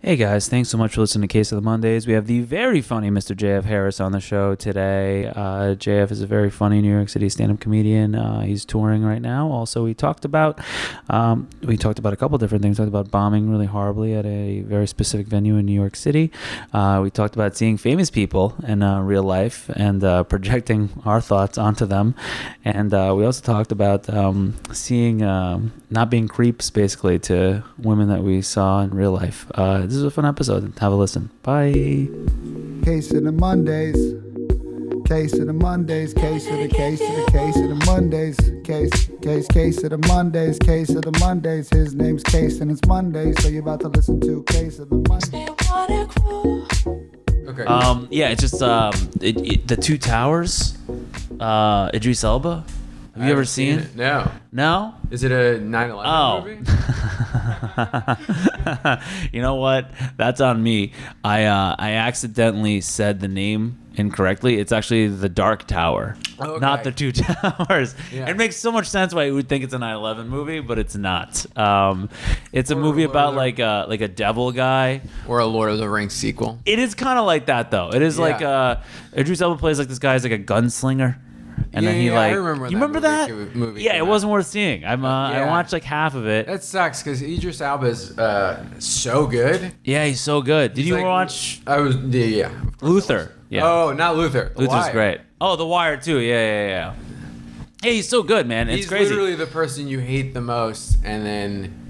Hey guys, thanks so much for listening to Kase of the Mondays. We have the very funny Mr. JF Harris on the show today. JF is a very funny New York City stand-up comedian. He's touring right now. Also, we talked about a couple different things. We talked about bombing really horribly at a very specific venue in New York City. We talked about seeing famous people in real life and projecting our thoughts onto them. And we also talked about seeing not being creeps basically to women that we saw in real life. This is a fun episode. Have a listen. Bye. Kase of the Mondays. Kase of the Mondays. Kase of the Kase of the Kase of the Mondays. Kase of the Mondays. Kase of the Mondays. His name's Kase and it's Monday, so you're about to listen to Kase of the Mondays. Okay. Yeah, it's just the Two Towers. Idris Elba. Have you ever seen it? No. No? Is it a 9/11 movie? You know what? That's on me. I accidentally said the name incorrectly. It's actually the Dark Tower, not the Two Towers. Yeah. It makes so much sense why you would think it's a 9/11 movie, but it's not. It's a movie about like a devil guy or a Lord of the Rings sequel. It is kind of like that though. It is like Idris Elba plays like this guy's like a gunslinger. And then he I remember you remember that movie? Yeah, it wasn't worth seeing. I watched like half of it. That sucks because Idris Elba is so good. Yeah, he's so good. Did you watch? I was Luther. Yeah. Oh, not Luther. Luther's great. Oh, The Wire too. Yeah. Hey, he's so good, man. It's crazy. He's literally the person you hate the most, and then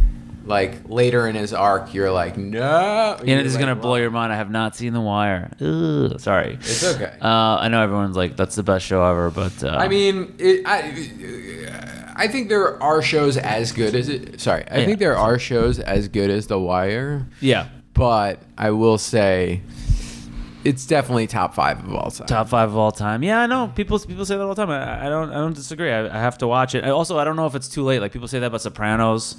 like later in his arc, you're like, no. Yeah, this is gonna blow your mind. I have not seen The Wire. Ugh, sorry. It's okay. I know everyone's like, that's the best show ever, but I mean, I think there are shows as good as it. Sorry, I think there are shows as good as The Wire. Yeah, but I will say, it's definitely top 5 of all time. Top 5 of all time. Yeah, I know. People say that all the time. I don't disagree. I have to watch it. I don't know if it's too late. Like people say that about Sopranos.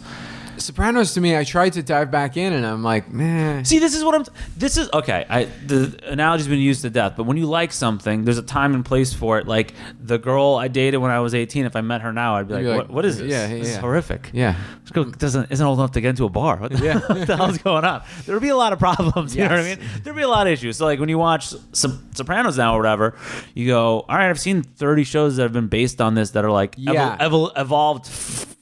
Sopranos to me, I tried to dive back in and I'm like, meh. See, this is okay. The analogy's been used to death, but when you like something, there's a time and place for it. Like the girl I dated when I was 18, if I met her now, I'd be like, what is this? This is horrific. Yeah. This girl isn't old enough to get into a bar. What the hell's going on? There would be a lot of problems. You know what I mean? There'd be a lot of issues. So like when you watch Sopranos now or whatever, you go, all right, I've seen 30 shows that have been based on this that are like evolved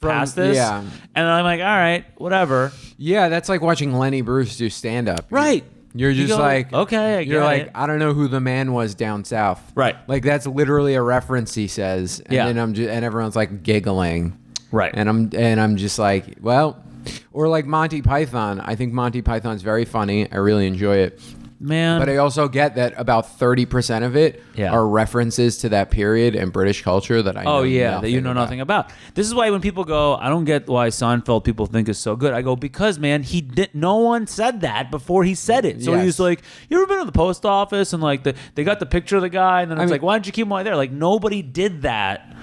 past this. Yeah. And I'm like, all right, whatever. Yeah, that's like watching Lenny Bruce do stand-up. Right. You're just like, okay, you're like, I don't know who the man was down south. Right. Like that's literally a reference he says, and then and everyone's like giggling. Right. And I'm just like, well, or like Monty Python. I think Monty Python's very funny. I really enjoy it. Man. But I also get that about 30% of it are references to that period and British culture that I know that you know nothing about. This is why when people go, I don't get why Seinfeld people think is so good. I go, because man, no one said that before he said it. So he was like, you ever been to the post office and like they got the picture of the guy and then it's like, why didn't you keep him while there? Like nobody did that.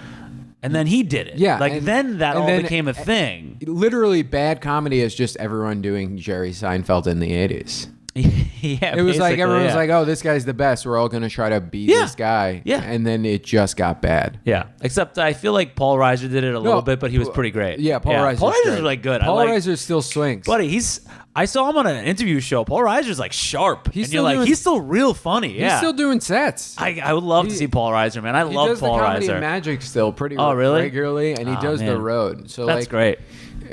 And then he did it. Yeah. Like then that all became a thing. Literally bad comedy is just everyone doing Jerry Seinfeld in the 80s. Yeah, it was like everyone was like, "Oh, this guy's the best. We're all gonna try to be this guy." Yeah, and then it just got bad. Yeah, except I feel like Paul Reiser did it a little bit, but he was pretty great. Yeah, Paul Reiser's like good. Paul Reiser still swings, buddy. I saw him on an interview show. Paul Reiser's like sharp. He's still real funny. Yeah, he's still doing sets. I would love to see Paul Reiser, man. I love Paul Reiser. He does the Comedy Magic still pretty really? regularly, and he does the road. So that's great.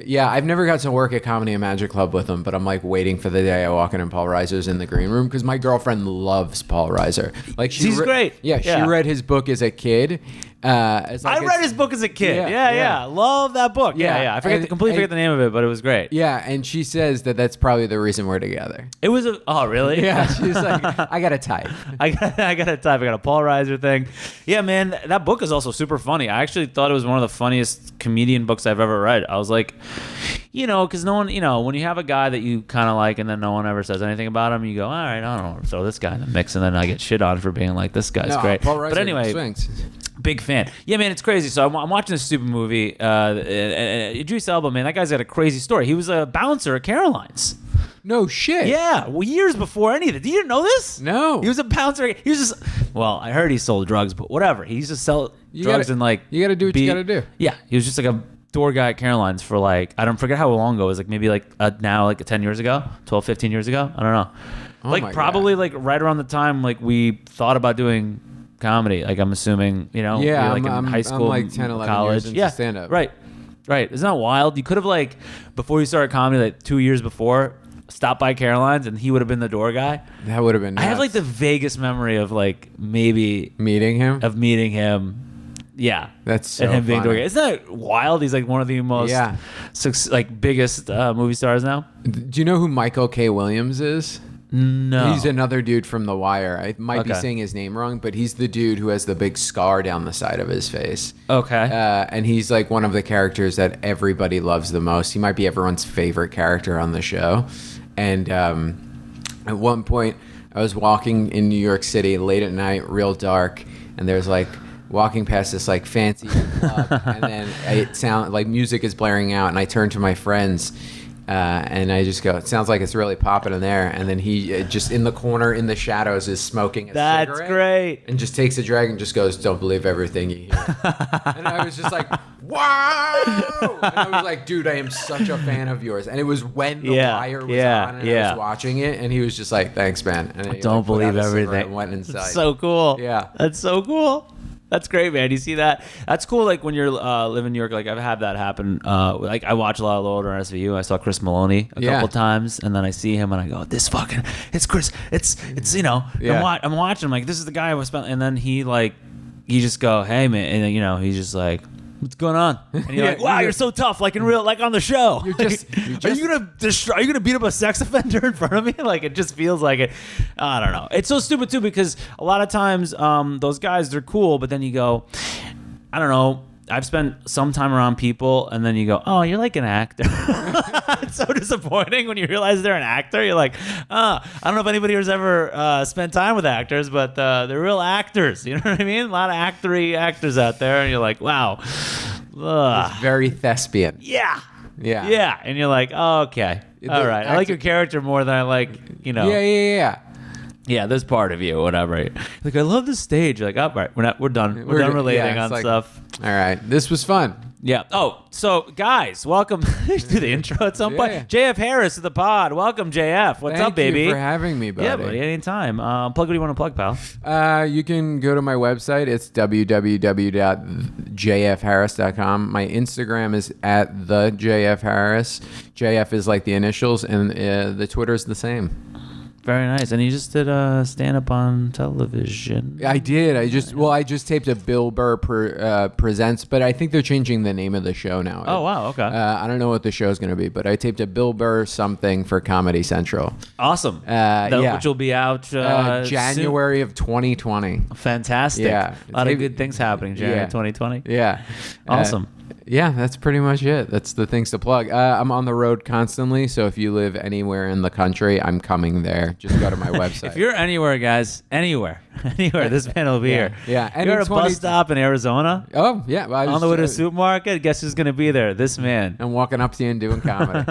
Yeah, I've never got to work at Comedy and Magic Club with him, but I'm like waiting for the day I walk in and Paul Reiser's in the green room because my girlfriend loves Paul Reiser. Like he's great. Yeah, she read his book as a kid. I read his book as a kid. Yeah. Love that book. Yeah. I forget the name of it, but it was great. Yeah, and she says that that's probably the reason we're together. It was really? Yeah, she's like, I got a type. I got a type. I got a Paul Reiser thing. Yeah, man, that book is also super funny. I actually thought it was one of the funniest comedian books I've ever read. I was like, because no one, when you have a guy that you kind of like and then no one ever says anything about him, you go, all right, I don't know, throw this guy in the mix, and then I get shit on for being like, this guy's great. Paul Reiser but anyway, swings. Big fan. Yeah, man, it's crazy. So I'm watching this stupid movie. Idris Elba, man, that guy's got a crazy story. He was a bouncer at Caroline's. No shit. Yeah, well, years before any of it. You didn't know this? No. He was a bouncer. He was just, I heard he sold drugs, but whatever. He used to sell drugs and like. You got to do what you got to do. Yeah, he was just like a door guy at Caroline's for like, I don't forget how long ago. It was like maybe like now like 10 years ago, 12, 15 years ago. I don't know. Oh like my probably God. like right around the time like we thought about doing comedy. Like I'm assuming, you know, Yeah, you're, like I'm in high school, like 10, 11 college. years into stand-up. Right. Isn't that wild? You could have like, before you started comedy, like 2 years before, stopped by Caroline's and he would have been the door guy. That would have been nuts. I have like the vaguest memory of like maybe meeting him. Yeah. That's so and him being door funny. guy. Isn't that wild? He's like one of the most like biggest movie stars now. Do you know who Michael K. Williams is? No. He's another dude from The Wire. I might be Okay. saying his name wrong, but he's the dude who has the big scar down the side of his face. Okay. And he's like one of the characters that everybody loves the most. He might be everyone's favorite character on the show. And at one point, I was walking in New York City late at night, real dark, and there's like walking past this like fancy club, and then it sound like music is blaring out, and I turn to my friends. And I just go, it sounds like it's really popping in there. And then he just in the corner in the shadows is smoking a That's cigarette. great. And just takes a drag and just goes, don't believe everything you hear. And I was just like, wow. And I was like, dude, I am such a fan of yours. And it was when The Wire was on and I was watching it. And he was just like, thanks, man. And he, Don't put out believe a cigarette everything. And went inside. That's so cool. Yeah. That's so cool. That's great, man. You see that? That's cool. Like when you're living in New York, like I've had that happen. Like I watch a lot of Law and Order on SVU. I saw Chris Maloney a couple times, and then I see him and I go, it's Chris. It's you know. I'm watching. I'm like, this is the guy I was spent. And then he just go, hey man, and you know, he's just like, what's going on? And you're like, wow, you're so tough, like in real, like on the show. Are you gonna beat up a sex offender in front of me? Like it just feels like it. I don't know. It's so stupid too because a lot of times those guys, they're cool, but then you go, I don't know. I've spent some time around people, and then you go, oh, you're like an actor. It's so disappointing when you realize they're an actor. You're like, I don't know if anybody has ever spent time with actors, but they're real actors. You know what I mean? A lot of actors out there, and you're like, wow. It's very thespian. Yeah. Yeah. Yeah. And you're like, oh, okay. All right. I like your character more than I like, you know. Yeah. Yeah, this part of you, whatever. Like, I love this stage. You're like, oh, right, we're done. We're done relating on stuff. All right, this was fun. Yeah. Oh, so guys, welcome to the intro at some point. JF Harris to the pod. Welcome, JF. What's up, baby? Thank you for having me, buddy. Yeah, buddy. Anytime. Plug what do you want to plug, pal? You can go to my website. It's www.jfharris.com. My Instagram is at the JF Harris. JF is like the initials, and the Twitter is the same. Very nice. And you just did stand up on television. I did. I just taped a Bill Burr Presents, but I think they're changing the name of the show now. Oh, wow. Okay. I don't know what the show's going to be, but I taped a Bill Burr something for Comedy Central. Awesome. Which will be out January of 2020. Fantastic. Yeah. A lot of good things happening January 2020. Yeah. Awesome. Yeah, that's pretty much it. That's the things to plug. I'm on the road constantly, so if you live anywhere in the country, I'm coming there. Just go to my website. If you're anywhere, guys, anywhere, this man will be here. Yeah. And you're at a bus stop in Arizona. Oh, yeah. On the way to the supermarket, guess who's going to be there? This man. I'm walking up to you and doing comedy.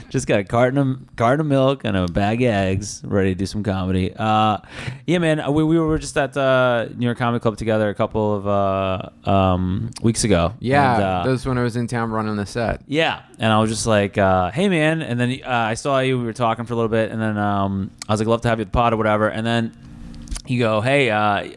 Just got a carton of milk and a bag of eggs, ready to do some comedy. Yeah, man, we were just at New York Comedy Club together a couple of weeks ago. Yeah, and, that was when I was in town running the set. Yeah, and I was just like, hey, man. And then I saw you. We were talking for a little bit, and then I was like, love to have you at the pod or whatever. And then you go, hey, I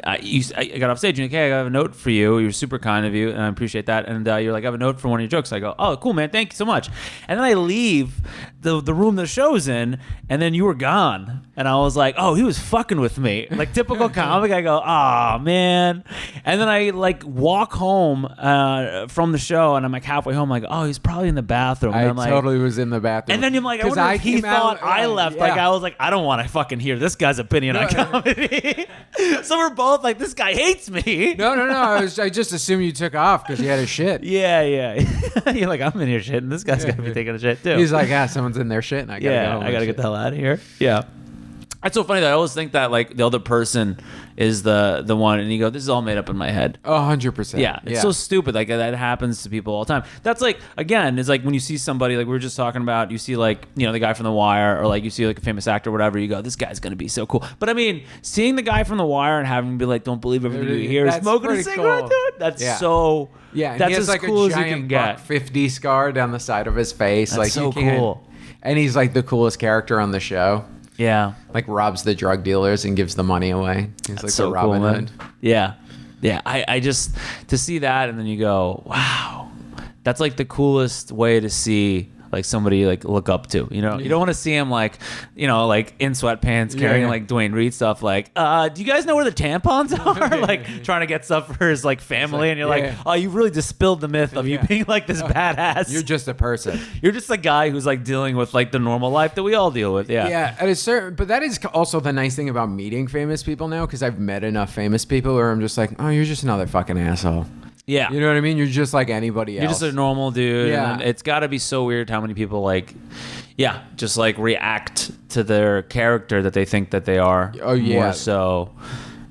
got off stage, and okay, I have a note for you. You're super kind of you, and I appreciate that. And you're like, I have a note for one of your jokes. I go, oh, cool, man, thank you so much. And then I leave the room the show's in, and then you were gone. And I was like, oh, he was fucking with me. Like typical comic, I go, oh, man. And then I like walk home from the show, and I'm like halfway home, like, oh, he's probably in the bathroom. And I'm like, totally was in the bathroom. And then I'm like, I wonder if he thought I left. Like I was like, I don't want to fucking hear this guy's opinion on comedy. So we're both like, this guy hates me. No. I just assumed you took off because you had a shit. Yeah. You're like, I'm in here shitting. This guy's got to be taking a shit too. He's like, someone's in there shitting. I gotta go home I gotta get the hell out of here. Yeah. That's so funny that I always think that like the other person is the one, and you go, this is all made up in my head. 100%. Yeah, it's so stupid. Like that happens to people all the time. That's like, again, it's like when you see somebody like we were just talking about, you see like, you know, the guy from The Wire, or like you see like a famous actor or whatever, you go, this guy's gonna be so cool. But I mean, seeing the guy from The Wire and having him be like, don't believe everything you hear, smoking a cigarette, cool. dude. That's so. Yeah, and that's he has as like cool a as you giant can get. 50 scar down the side of his face. That's like so you can't, cool. And he's like the coolest character on the show. Yeah. Like robs the drug dealers and gives the money away. He's like so the Robin cool, Hood. Yeah. I just, to see that, and then you go, wow, that's like the coolest way to see like somebody like look up to, you know. You don't want to see him like, you know, like in sweatpants carrying like Dwayne Reed stuff, like do you guys know where the tampons are? Like trying to get stuff for his like family, and you're like, oh, you really just spilled the myth of you being like this badass. You're just a person. You're just a guy who's like dealing with like the normal life that we all deal with. Yeah, at a certain, but that is also the nice thing about meeting famous people now, because I've met enough famous people where I'm just like, oh, you're just another fucking asshole. Yeah. You know what I mean? You're just like anybody else. You're just a normal dude. Yeah. And it's got to be so weird how many people like, just like react to their character that they think that they are. Oh, yeah. More so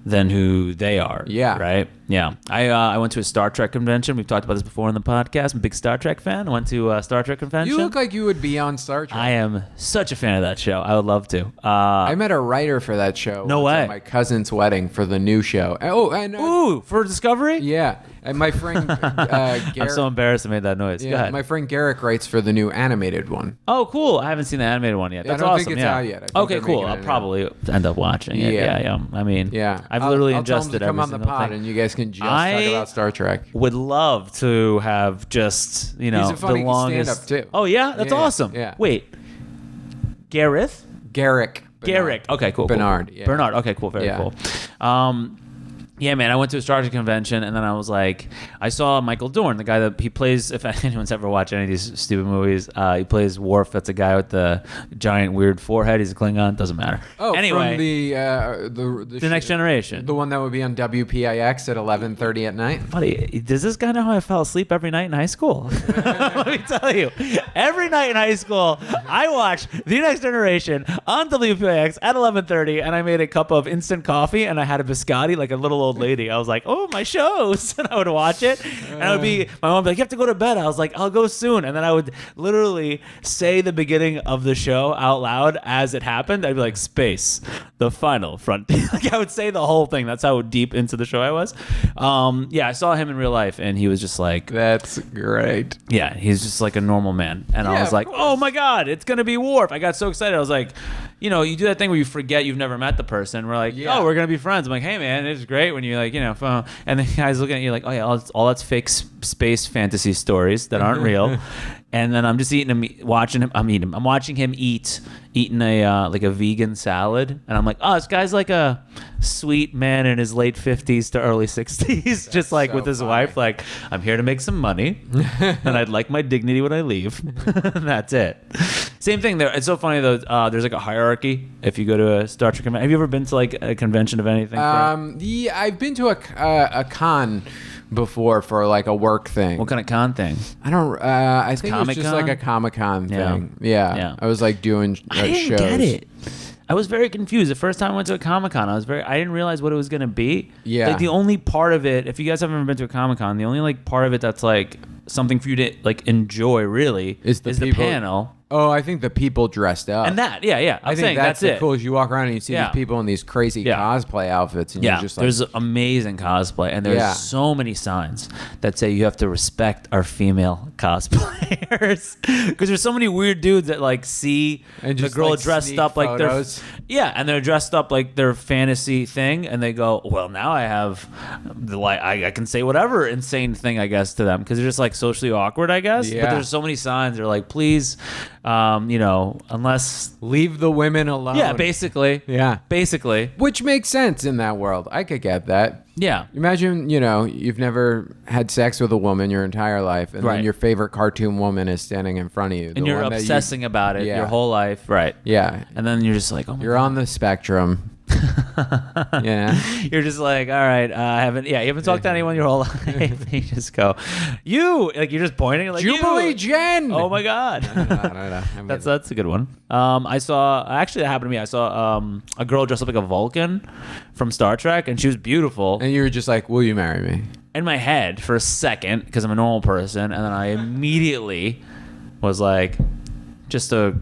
than who they are. Yeah. Right? Yeah. I went to a Star Trek convention. We've talked about this before in the podcast. I'm a big Star Trek fan. I went to a Star Trek convention. You look like you would be on Star Trek. I am such a fan of that show. I would love to. I met a writer for that show. No once way. At my cousin's wedding for the new show. Oh, and Ooh, for Discovery? yeah. And my friend Garrett, I'm so embarrassed I made that noise. Go yeah, ahead. my friend Garrick writes for the new animated one. Oh, cool. I haven't seen the animated one yet. Yeah, I That's don't awesome. think it's yeah. out yet. I think Okay, they're cool. making I'll it probably end up watching it. Yeah. I mean, Yeah, I've literally I'll tell him ingested to come every on the single pod, thing. and you guys can just I talk about Star Trek. Would love to have just, you know, He's a funny the longest. stand-up, too. Oh, yeah? That's Yeah, awesome. yeah. Wait. Gareth? Garrick. Garrick. Okay, cool. Bernard. Cool. Yeah. Bernard. Okay, cool. Very Yeah. cool. Yeah, man, I went to a Star Trek convention, and then I was like, I saw Michael Dorn, the guy that he plays, if anyone's ever watched any of these stupid movies, he plays Worf. That's a guy with the giant weird forehead. He's a Klingon. Doesn't matter. Oh, anyway, from the Next Generation. The one that would be on WPIX at 11:30 at night. Buddy, does this guy know how I fell asleep every night in high school? Let me tell you. Every night in high school, I watched The Next Generation on WPIX at 11:30, and I made a cup of instant coffee, and I had a biscotti, like a little old lady. I was like, oh, my shows. And I would watch it, and I would be, my mom would be like, you have to go to bed. I was like, I'll go soon. And then I would literally say the beginning of the show out loud as it happened. I'd be like, space, the final frontier. Like, I would say the whole thing. That's how deep into the show I was. Yeah, I saw him in real life, and he was just like, That's great. yeah, he's just like a normal man. And I Yeah, was of like, course. oh my God, it's going to be Worf. I got so excited. I was like, you know, you do that thing where you forget you've never met the person. We're like, Yeah. oh, we're going to be friends. I'm like, hey, man, it's great when you like, you know, phone. And the guy's looking at you like, oh, yeah, all that's fake space fantasy stories that aren't real. And then I'm just I'm watching him eating a like a vegan salad, and I'm like, oh, this guy's like a sweet man in his late 50s to early 60s, just like so with his funny. wife. Like, I'm here to make some money, and I'd like my dignity when I leave. And that's it. Same thing there. It's so funny though. There's like a hierarchy if you go to a Star Trek convention. Have you ever been to like a convention of anything? Yeah, I've been to a con before for like a work thing. What kind of con thing? I don't. I think it was just Comic-Con? like a Comic-Con Yeah. thing. Yeah. Yeah. I was like doing I didn't shows. get it. I was very confused. The first time I went to a Comic-Con, I didn't realize what it was going to be. Yeah. Like the only part of it, if you guys haven't ever been to a Comic-Con, the only like part of it that's like something for you to like enjoy really Is the the people- panel. Oh, I think the people dressed up. And that, yeah. I I'm think saying that's the it. cool. Is you walk around and you see Yeah. these people in these crazy Yeah. cosplay outfits, and Yeah, you're just like, there's amazing cosplay, and there's Yeah. so many signs that say you have to respect our female cosplayers, because there's so many weird dudes that like see And the just, girl like, dressed sneak up like photos. and they're dressed up like their fantasy thing, and they go, well, now I have the like I can say whatever insane thing I guess to them, because they're just like socially awkward, I guess. But Yeah. there's so many signs. They're like, please, you know, unless leave the women alone. yeah, basically, Yeah. Which makes sense in that world. I could get that. yeah. Imagine, you've never had sex with a woman your entire life, and Right. then your favorite cartoon woman is standing in front of you. And the you're one that obsessing about it Yeah. your whole life, right? Yeah. And then you're just like, oh my You're God. on the spectrum. Yeah. You're just like, all right, you haven't talked to anyone your whole life. You just go, you're just pointing like, Jubilee you. Jen. Oh my God. No. I mean, That's a good one. Actually that happened to me. I saw a girl dressed up like a Vulcan from Star Trek, and she was beautiful. and you were just like, will you marry me? In my head for a second, because I'm a normal person, and then I immediately was like, just a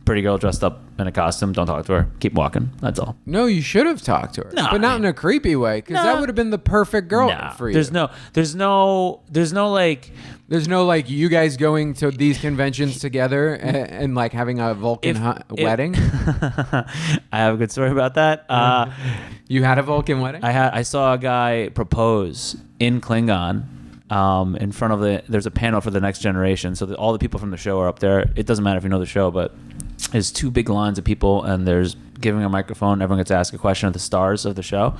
pretty girl dressed up in a costume. Don't talk to her. Keep walking. That's all. No, you should have talked to her, No, but not I mean- in a creepy way, because No. that would have been the perfect girl for you. There's no like. There's no like you guys going to these conventions together and like having a Vulcan wedding. I have a good story about that. You had a Vulcan wedding? I saw a guy propose in Klingon. In front of there's a panel for the next generation, so all the people from the show are up there. It doesn't matter if you know the show, but there's two big lines of people, and there's giving a microphone. Everyone gets to ask a question of the stars of the show,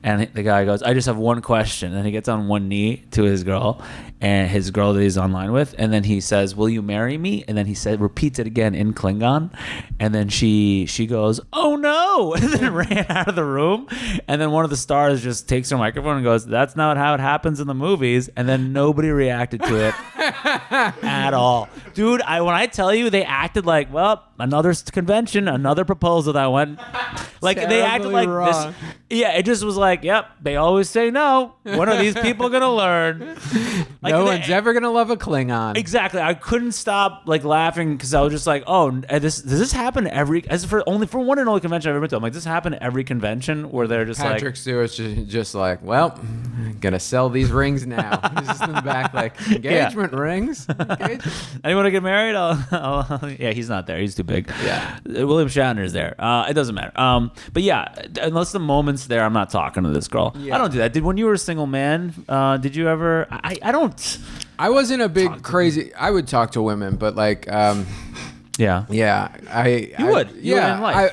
and the guy goes, "I just have one question." And he gets on one knee to his girl, and his girl that he's online with, and then he says, "Will you marry me?" And then he repeats it again in Klingon, and then she goes, "Oh no!" and then ran out of the room. And then one of the stars just takes her microphone and goes, "That's not how it happens in the movies." And then nobody reacted to it at all, dude. When I tell you, they acted like, well, another convention, another proposal that went. Like they acted like wrong. this. Yeah, it just was like, yep, they always say no. When are these people gonna learn? Like, No one's ever gonna love a Klingon. Exactly. I couldn't stop like laughing because I was just like, oh, does this happen for one and only convention I've ever been to? I'm like, does this happen at every convention where they're just Patrick Stewart's just like, well, gonna sell these rings now. He's just in the back like, engagement rings. Engagement. anyone to get married? Yeah, he's not there. He's too big. Yeah. William Shatner's there. It doesn't matter. But yeah, unless the moment's there, I'm not talking to this girl. Yeah. I don't do that. When you were a single man, did you ever? I don't. I wasn't a big crazy. I would talk to women, but like, Yeah. yeah, You would. You would in life.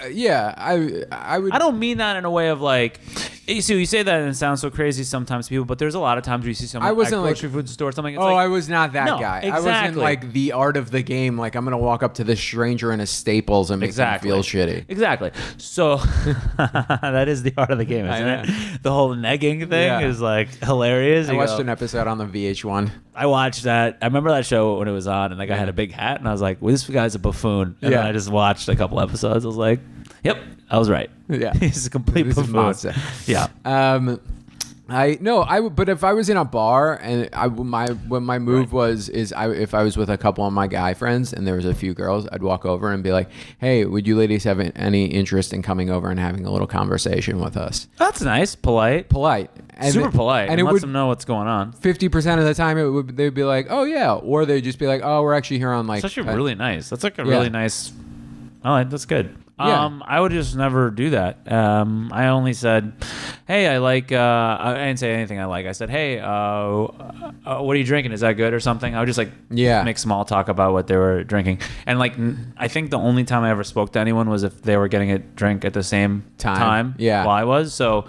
I would. I don't mean that in a way of like. You say that and it sounds so crazy sometimes to people, but there's a lot of times where you see someone I wasn't at like- grocery food store or something. It's Oh, like, I was not that No, guy. I wasn't exactly. like the art of the game. Like I'm gonna walk up to this stranger in a Staples and make Exactly. them feel shitty. Exactly. So that is the art of the game, isn't I know. it? The whole negging thing Yeah. is like hilarious. I You watched go- an episode on the VH1. I watched that. I remember that show when it was on, and that guy had a big hat, and I was like, well, this guy's a buffoon. And Yeah. then I just watched a couple episodes. I was like, yep, I was right. Yeah. He's a complete This is buffoon. monster. Yeah. But if I was in a bar and my move if I was with a couple of my guy friends and there was a few girls, I'd walk over and be like, hey, would you ladies have any interest in coming over and having a little conversation with us? That's nice. Polite. Polite. And Super polite. And it lets would them know what's going on. 50% of the time they'd be like, oh yeah, or they'd just be like, oh, we're actually here on like. It's actually really nice. That's like a Yeah. really nice. Oh, that's good. Yeah. I would just never do that. I only said, "Hey, I like." I didn't say anything I like. I said, "Hey, what are you drinking? Is that good or something?" I would just like make small talk about what they were drinking. And like, I think the only time I ever spoke to anyone was if they were getting a drink at the same time. Yeah. While I was. So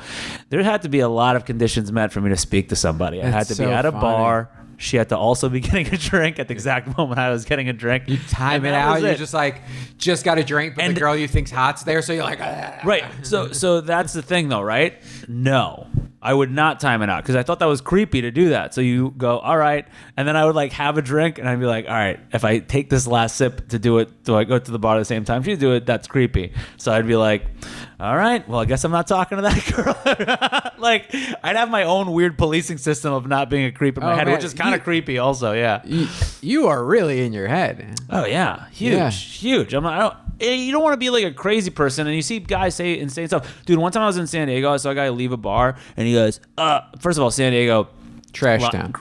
there had to be a lot of conditions met for me to speak to somebody. I had That's to so be at a funny. bar. She had to also be getting a drink at the exact moment I was getting a drink. You time And it that out. was You're it. just like, just got a drink, but And- the girl you think's hot's there, so you're like, ah. Right. So that's the thing, though, right? No, I would not time it out because I thought that was creepy to do that. So you go, all right, and then I would like have a drink, and I'd be like, all right, if I take this last sip to do it, do I go to the bar at the same time she do it? That's creepy. So I'd be like, all right, well, I guess I'm not talking to that girl. Like I'd have my own weird policing system of not being a creep in my Oh, head, man, which is kind of creepy, also. Yeah. You are really in your head. Oh yeah, huge, Yeah. huge. You don't want to be like a crazy person, and you see guys say insane stuff. Dude, one time I was in San Diego, I saw a guy leave a bar, and he goes, first of all, San Diego, Trash town.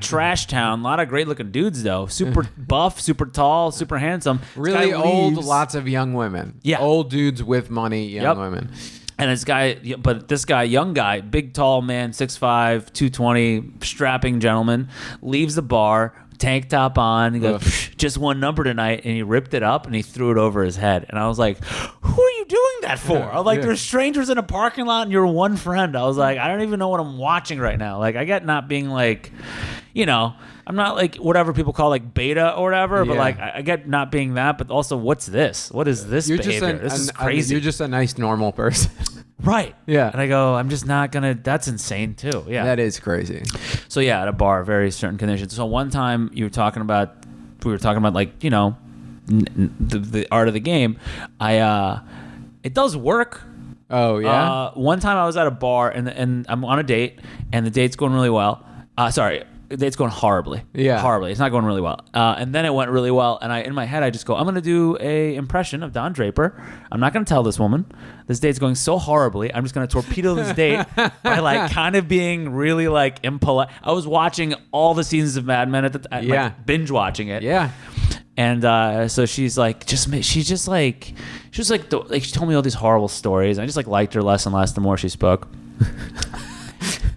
trash town. A lot of great looking dudes though, super buff, super tall, super handsome. This Really guy old, leaves. lots of young women. Yeah. Old dudes with money, young Yep. women. And this guy, young guy, big tall man, 6'5", 220, strapping gentleman, leaves the bar, tank top on. He goes, Ugh. just one number tonight, and he ripped it up and he threw it over his head. And I was like, who are you doing that for? I was like, Yeah. there's strangers in a parking lot and you're one friend. I was like, I don't even know what I'm watching right now. Like, I get not being like, I'm not like whatever people call like beta or whatever, but Yeah. like I get not being that, but also what's this? What is this You're behavior? just This is crazy. You're just a nice, normal person. Right. Yeah. And I go, I'm just not gonna. That's insane too. Yeah. That is crazy. So yeah, at a bar, very certain conditions. So one time we were talking about like, you know, the art of the game. It does work. Oh yeah. One time I was at a bar and I'm on a date and the date's going really well. The date's going horribly. Yeah. Horribly. It's not going really well. And then it went really well. And in my head, I just go, I'm going to do a impression of Don Draper. I'm not going to tell this woman. This date's going so horribly. I'm just going to torpedo this date by like kind of being really like impolite. I was watching all the seasons of Mad Men like binge watching it. Yeah. And so she's like, she told me all these horrible stories. I just like liked her less and less the more she spoke.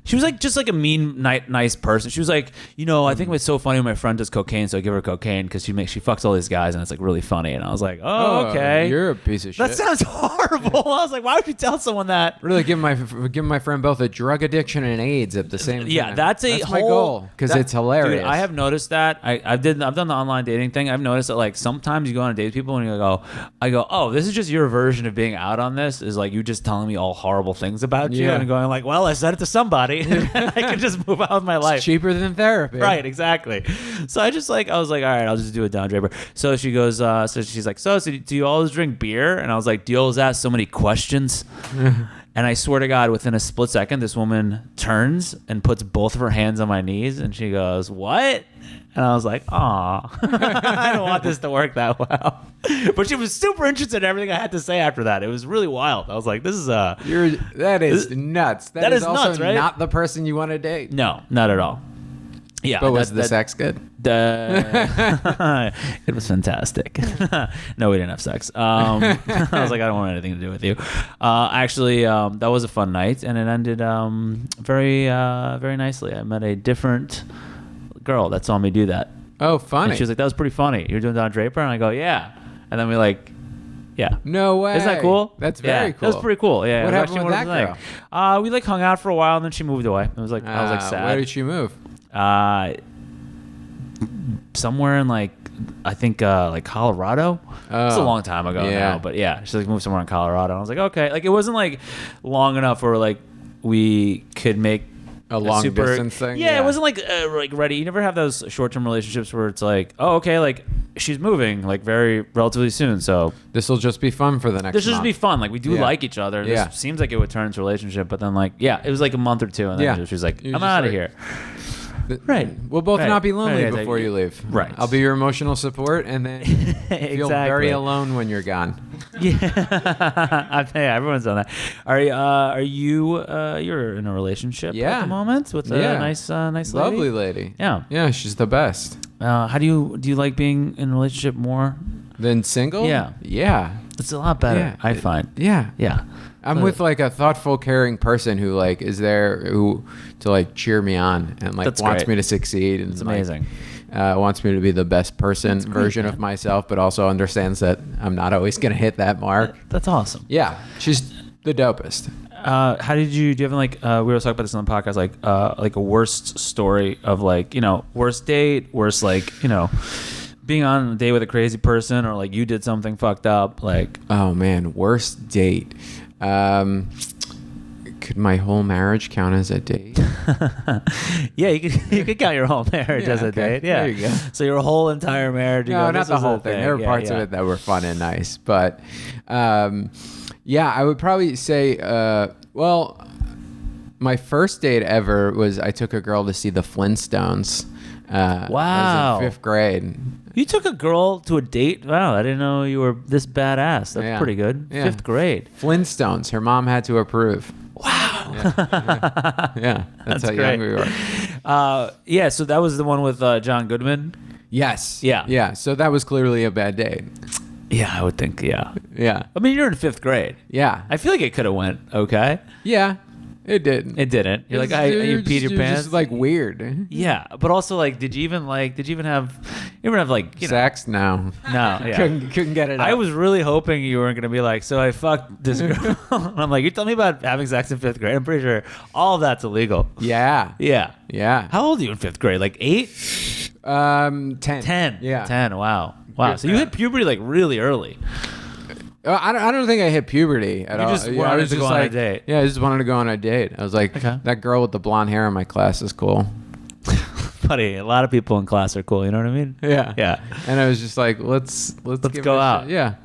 She was like just like a mean, nice person. She was like, you know, I think it's so funny when my friend does cocaine, so I give her cocaine because she fucks all these guys, and it's like really funny. And I was like, oh, okay, you're a piece of shit. That sounds horrible. I was like, why would you tell someone that? Really give my friend both a drug addiction and AIDS at the same time. Yeah, that's my goal because it's hilarious. Dude, I have noticed that. I've done the online dating thing. I've noticed that like sometimes you go on a date with people and I go, oh, this is just your version of being out on this. Is like you just telling me all horrible things about you and going like, well, I said it to somebody. I can just move on with my life. It's cheaper than therapy. Right, exactly. So I was like, all right, I'll just do a Don Draper. So she goes, so she's like, so do you always drink beer? And I was like, do you always ask so many questions? And I swear to God, within a split second, this woman turns and puts both of her hands on my knees, and she goes, what? And I was like, aw, I don't want this to work that well. But she was super interested in everything I had to say after that. It was really wild. I was like, this is that is nuts. That is also nuts, right? not the person you want to date. No, not at all. Yeah, but was the sex good? It was fantastic. No, we didn't have sex. I was like, I don't want anything to do with you. Actually, that was a fun night, and it ended very, very nicely. I met a different girl that saw me do that. Oh, funny. And she was like, that was pretty funny. You're doing Don Draper? And I go, yeah. And then we like, yeah. No way. Isn't that cool? That's very cool. That was pretty cool. Yeah. What happened with that girl? We like hung out for a while, and then she moved away. It was like, I was like sad. Where did she move? Somewhere in like, I think like Colorado. It's a long time ago now, but yeah, she like moved somewhere in Colorado. And I was like, okay, like it wasn't like long enough where like we could make a long distance thing. Yeah, it wasn't like ready. You never have those short-term relationships where it's like, oh, okay, like she's moving like relatively soon, so this will just be fun for the next. This will month. just be fun. Like we do like each other. Yeah. This seems like it would turn into a relationship, but then like it was like a month or two, and then she was like, I'm out of here. Right. We'll both not be lonely Right. before you leave. Right. I'll be your emotional support, and then feel very alone when you're gone. Yeah. Everyone's done that. Are you you're in a relationship at the moment with a nice lady? Lovely lady. Yeah. Yeah, she's the best. How do you like being in a relationship more than single? Yeah. Yeah. It's a lot better, Yeah. I find. Yeah. Yeah. I'm with like a thoughtful, caring person who like is there to like cheer me on and like wants me to succeed and it's amazing. Wants me to be the best version of myself, but also understands that I'm not always gonna hit that mark. That's awesome. Yeah, she's the dopest. How did you? Do you have like we were talking about this on the podcast, like a worst story of like worst date, worst like being on a date with a crazy person, or like you did something fucked up, like oh man, worst date. Could my whole marriage count as a date? Yeah, you could count your whole marriage as a date. Yeah, there you go. So your whole entire marriage. No, not the whole thing. There were parts of it that were fun and nice, but yeah, I would probably say, well, my first date ever was I took a girl to see the Flintstones. Wow. I was in 5th grade. You took a girl to a date? Wow, I didn't know you were this badass. That's pretty good. Yeah. 5th grade. Flintstones. Her mom had to approve. Wow. Yeah. That's how great. young we were. Yeah, so that was the one with John Goodman? Yes. Yeah. Yeah. So that was clearly a bad date. Yeah, I would think, yeah. Yeah. I mean, you're in 5th grade. Yeah. I feel like it could have went okay. Yeah. It didn't. It didn't. You're like, you peed your pants. Just like weird. Yeah, but also like, did you even have like sex? No. No. Yeah. couldn't get it out. I was really hoping you weren't gonna be like, so I fucked this girl. And I'm like, you tell me about having sex in 5th grade. I'm pretty sure all of that's illegal. Yeah. Yeah. Yeah. How old are you in 5th grade? Like 8? 10. 10. Yeah. 10. Wow. So you hit puberty like really early. I don't think I hit puberty at all. just wanted to go on a date. Yeah, I just wanted to go on a date. I was like, Okay. that girl with the blonde hair in my class is cool. Buddy, a lot of people in class are cool. You know what I mean? Yeah. Yeah. And I was just like, let's give go it a out. shot. Yeah.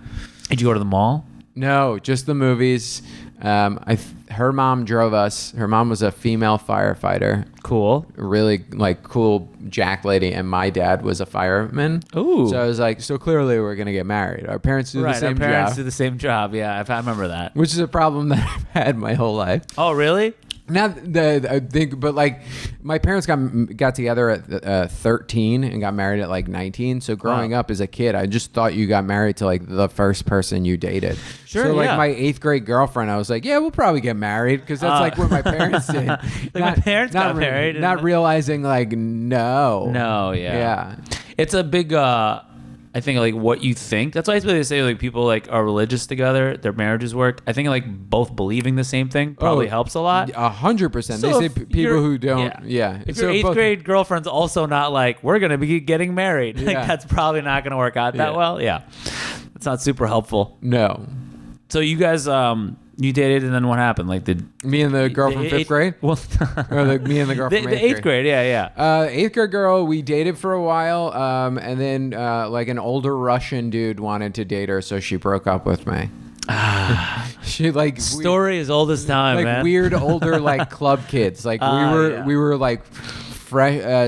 Did you go to the mall? No, just the movies. Her mom drove us. Her mom was a female firefighter, Cool. really like cool Jack lady, and my dad was a fireman. Ooh. So I was like, so clearly we're gonna get married. Our parents do the Right. same Our parents job, do the same job. Yeah, I remember that. which is a problem that I've had my whole life. Oh, really? Not I think, but like my parents got together at 13 and got married at like 19. So growing Wow. up as a kid, I just thought you got married to like the first person you dated. Sure, So like yeah. my 8th grade girlfriend, I was like, yeah, we'll probably get married because that's like what my parents did. My parents got married. Not realizing like no. No, yeah. Yeah. It's a big I think like what you think. That's why they say like people like are religious together, their marriages work. I think like both believing the same thing probably helps a lot. 100%. So They say if people you're- who don't. Yeah. If So your eighth both- grade girlfriend's also not like, we're gonna be getting married, like Yeah. that's probably not gonna work out that Yeah. well. Yeah, it's not super helpful. No. So you guys, you dated, and then what happened? Like Me and the girl from the 5th eighth- grade? Well, Or me and the girl the, from the 8th grade. Yeah. 8th grade girl, we dated for a while, and then like an older Russian dude wanted to date her, so she broke up with me. She like Story as old as time, like man. weird older like club kids. Like Yeah. we were like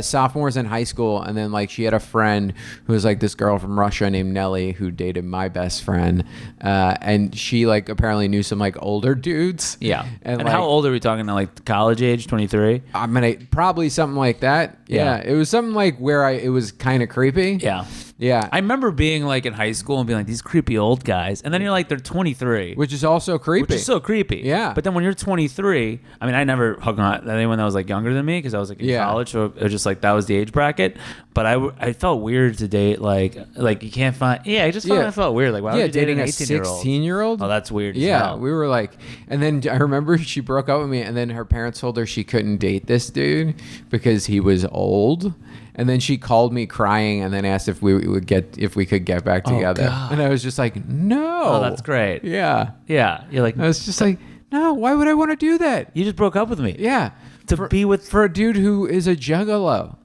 sophomores in high school, and then like she had a friend who was like this girl from Russia named Nelly who dated my best friend, and she like apparently knew some like older dudes. Yeah. And like, how old are we talking now? Like college age, 23? I'm gonna probably something like that. Yeah. Yeah, it was something like where it was kind of creepy. Yeah. Yeah. I remember being like in high school and being like, these creepy old guys. And then you're like, they're 23. Which is also creepy. Which is so creepy. Yeah. But then when you're 23, I mean, I never hung on to anyone that was like younger than me because I was like in Yeah. college. So it was just like, that was the age bracket. But I felt weird to date like you can't find, I just Yeah. I felt weird. Like, why would you date dating an a 18-year-old? 16-year-old. Oh, that's weird. as Yeah, hell. we were like, and then I remember she broke up with me, and then her parents told her she couldn't date this dude because he was old. And then she called me crying, and then asked if we could get back together. God. And I was just like, no. Oh, that's great. Yeah, Yeah. You're like, I was just like, no. Why would I want to do that? you just broke up with me. Yeah. To be with for a dude who is a juggalo.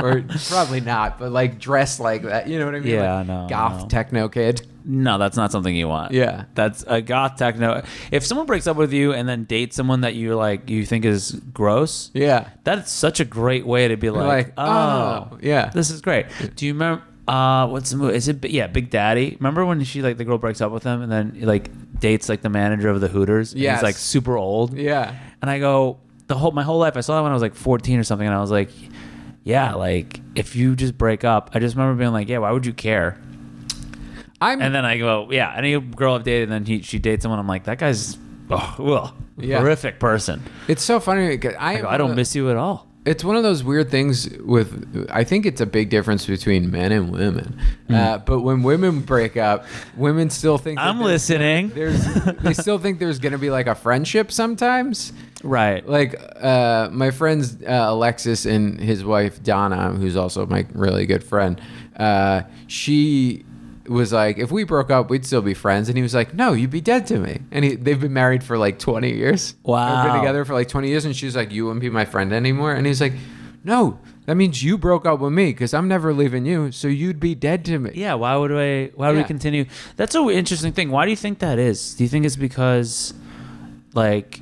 Or probably not, but like dressed like that. You know what I mean? Yeah, like no, goth no. techno kid. No, that's not something you want. Yeah. That's a goth techno. If someone breaks up with you and then dates someone that you think is gross, Yeah. that's such a great way to be like, oh, yeah. this is great. Do you remember what's the movie? Is it Big Daddy? Remember when she like the girl breaks up with him and then like dates like the manager of the Hooters? And Yes. he's like super old. Yeah. And I go, my whole life I saw that when I was like 14 or something, and I was like, yeah, like if you just break up, I just remember being like, yeah, why would you care? And then I go, yeah, any girl I've dated, and then she dates someone, I'm like, that guy's horrific person. It's so funny because I don't miss you at all. It's one of those weird things with, I think it's a big difference between men and women. But when women break up, women still think that I'm listening. they still think there's going to be like a friendship sometimes. Right. Like my friends Alexis and his wife Donna, who's also my really good friend, she was like, if we broke up, we'd still be friends. And he was like, no, you'd be dead to me. And they've been married for like 20 years. Wow. They've been together for like 20 years. And she was like, you wouldn't be my friend anymore. And he's like, no, that means you broke up with me because I'm never leaving you. So you'd be dead to me. Yeah. Why would we continue? That's an interesting thing. Why do you think that is? Do you think it's because like,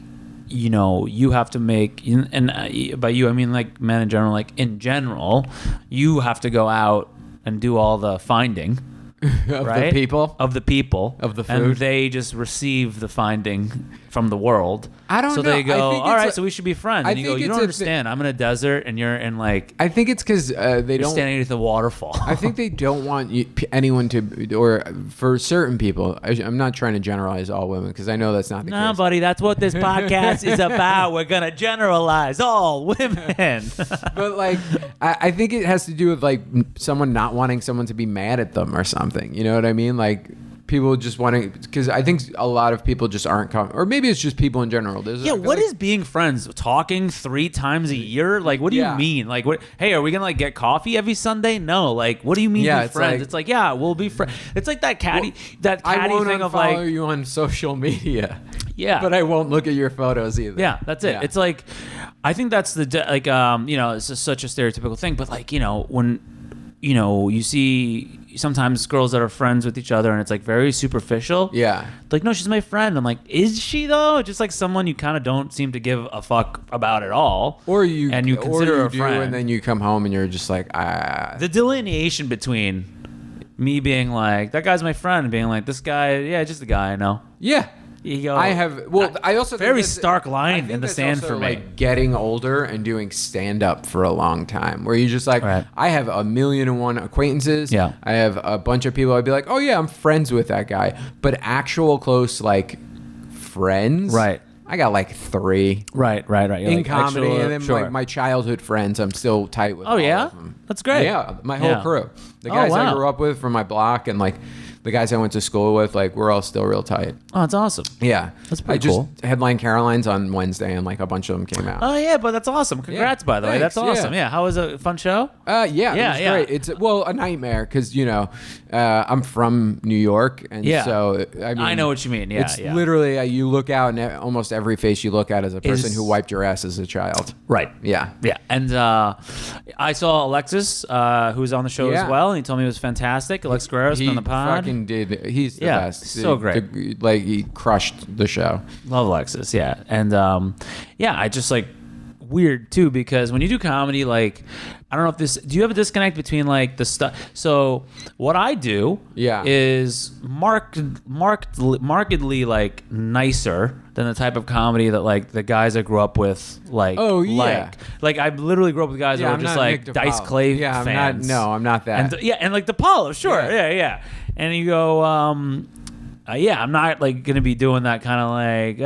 you have to make, and by you, I mean like men in general, like in general, you have to go out and do all the finding. Of right? the people. Of the people. Of the And food. they just receive the finding from the world. I don't so know. they I go, think all it's right, a- so we should be friends. I And you go, think you it's don't a understand. I'm in a desert and you're in like, I think it's because they you're don't. standing at the waterfall. I think they don't want anyone to, or for certain people. I'm not trying to generalize all women because I know that's not the No, case. buddy, that's what this podcast is about. We're going to generalize all women. But like, I think it has to do with like someone not wanting someone to be mad at them or something. You know what I mean? Like people just want to, because I think a lot of people just aren't or maybe it's just people in general. What is being friends? Talking 3 times a year? Like, what do you mean? Like, what? Hey, are we gonna like get coffee every Sunday? No. Like, what do you mean be friends? It's like, yeah, we'll be friends. It's like that catty I won't thing of follow like you on social media. Yeah, but I won't look at your photos either. Yeah, that's it. Yeah. It's like, I think that's it's just such a stereotypical thing. But like, when you see sometimes girls that are friends with each other and it's like very superficial. Yeah. Like, no, she's my friend. I'm like, is she though? Just like someone you kind of don't seem to give a fuck about at all. Or you consider her a friend. And then you come home and you're just like, The delineation between me being like, that guy's my friend, and being like, this guy, yeah, just a guy I know. Yeah. You go, I also very think stark line in the sand for me. Like getting older and doing stand up for a long time, where you just like, I have 1,000,001 acquaintances. Yeah, I have a bunch of people. I'd be like, oh yeah, I'm friends with that guy, but actual close like friends, right? I got like 3. Right. You're in like comedy, and then like my childhood friends, I'm still tight with. Oh yeah, of them. That's great. Yeah, my whole crew, the guys I grew up with from my block, and like the guys I went to school with, like we're all still real tight. Oh, that's awesome. Yeah, that's pretty cool. I just headlined Caroline's on Wednesday, and like a bunch of them came out. Oh yeah, but that's awesome. Congrats, by the way. That's awesome. Yeah. How was it? A fun show? It was great. It's a nightmare because I'm from New York, and so I mean, I know what you mean. Yeah, it's literally you look out, and almost every face you look at is a person who wiped your ass as a child. Right. Yeah. Yeah. And I saw Alexis, who was on the show as well, and he told me it was fantastic. Alexis Guerrero's been on the pod. Fucking did. He's the best. So great. He crushed the show. Love Alexis. Yeah. And I just like weird too, because when you do comedy, like, I don't know if do you have a disconnect between like the stuff? So what I do is markedly like nicer than the type of comedy that like the guys I grew up with like. Oh yeah. Like I literally grew up with guys that were just like Dice Clay fans. I'm not that. And like DePaulo, sure. Yeah. And you go, I'm not like gonna be doing that kind of like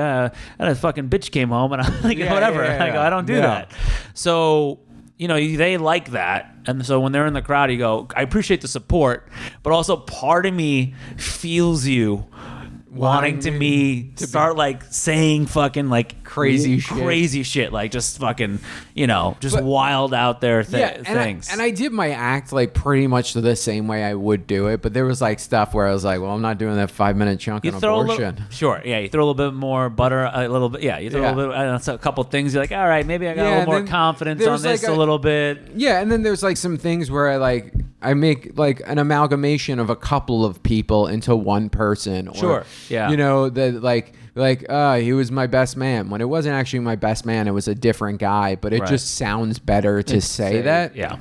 a fucking bitch came home and I'm like whatever. I don't do that. So they like that, and so when they're in the crowd, you go, I appreciate the support, but also part of me feels you wanting to start like saying fucking like crazy shit, like just fucking just wild out there things. And I did my act like pretty much the same way I would do it, but there was like stuff where I was like, well, I'm not doing that 5-minute chunk on abortion. You throw a little bit more butter, a little bit. Yeah, you throw a little bit. A couple things. You're like, all right, maybe I got a little more confidence on this a little bit. Yeah, and then there's like some things where I make like an amalgamation of a couple of people into one person. Or, yeah. That he was my best man, when it wasn't actually my best man. It was a different guy, but it just sounds better to say that. Yeah.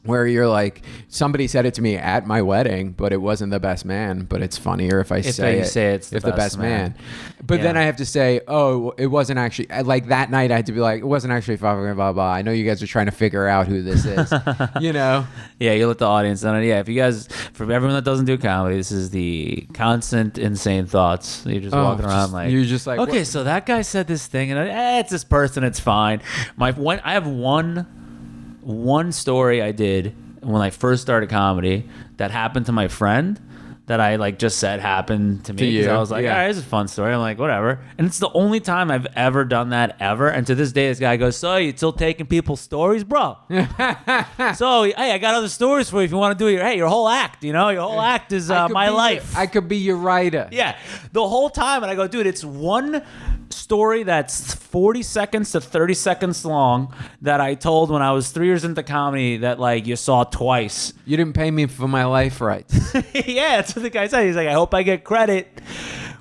Where you're like, somebody said it to me at my wedding, but it wasn't the best man. But it's funnier if I say it's the best man. But then I have to say, oh, it wasn't actually, like that night I had to be like, it wasn't actually blah, blah, blah. I know you guys are trying to figure out who this is, Yeah, you let the audience know. Yeah, if you guys, for everyone that doesn't do comedy, this is the constant insane thoughts. You're just walking around like, you're just like, okay, what? So that guy said this thing, and it's this person, it's fine. I have one story I did when I first started comedy that happened to my friend that I like just said happened to me, because I was like, all right, this is a fun story. I'm like, whatever. And it's the only time I've ever done that ever. And to this day, this guy goes, so you still taking people's stories, bro? So, hey, I got other stories for you if you want to do your whole act, your whole act is my life. I could be your writer. Yeah. The whole time. And I go, dude, it's one story that's 40 seconds to 30 seconds long that I told when I was 3 years into comedy that like you saw twice. You didn't pay me for my life rights. Yeah, that's what the guy said. He's like, I hope I get credit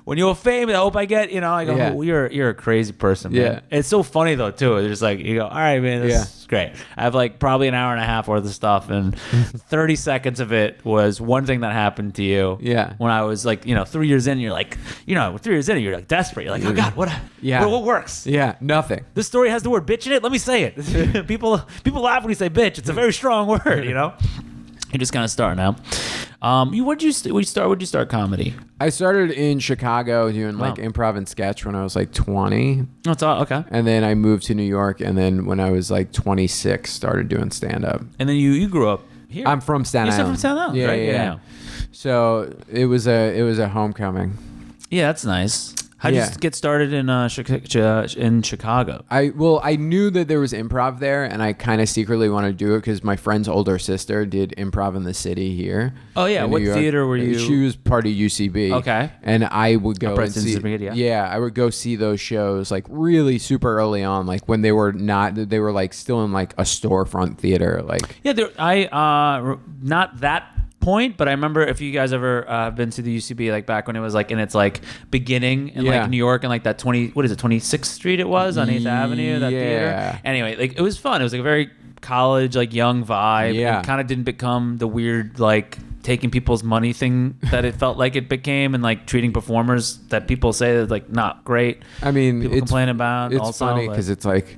when you're famous. I hope I get, I go, well, you're a crazy person, man. Yeah. It's so funny though too. It's just like, you go, all right, man, this is great. I have like probably an hour and a half worth of stuff, and 30 seconds of it was one thing that happened to you. Yeah. When I was like, 3 years in, you're like, 3 years in, you're like desperate. You're like, oh God, what works? Yeah, nothing. This story has the word bitch in it. Let me say it. People laugh when you say bitch. It's a very strong word, You're just kind of starting out. Where'd you start comedy? I started in Chicago doing like improv and sketch when I was like 20. Oh, it's all okay. And then I moved to New York, and then when I was like 26, started doing stand up. And then you grew up Here. I'm from Staten You're Island. from Staten Island, Yeah, right? yeah. So it was a homecoming. Yeah, that's nice. How'd Yeah. you get started in Chicago? I knew that there was improv there, and I kind of secretly wanted to do it because my friend's older sister did improv in the city here. Oh, yeah. in What New York. theater were you? She was part of UCB. Okay. And I would go Upright and see. Citizens Brigade, yeah. Yeah, I would go see those shows like really super early on, like when they were like still in like a storefront theater, like. Yeah, not that point, but I remember if you guys ever been to the UCB, like back when it was like in its like beginning in like New York and like that 26th Street it was on 8th Avenue, that theater. Anyway, like it was fun. It was like a very college, like young vibe. Yeah. It kind of didn't become the weird like taking people's money thing that it felt like it became, and like treating performers that people say is like not great. I mean, people complain about. It's also, funny because it's like.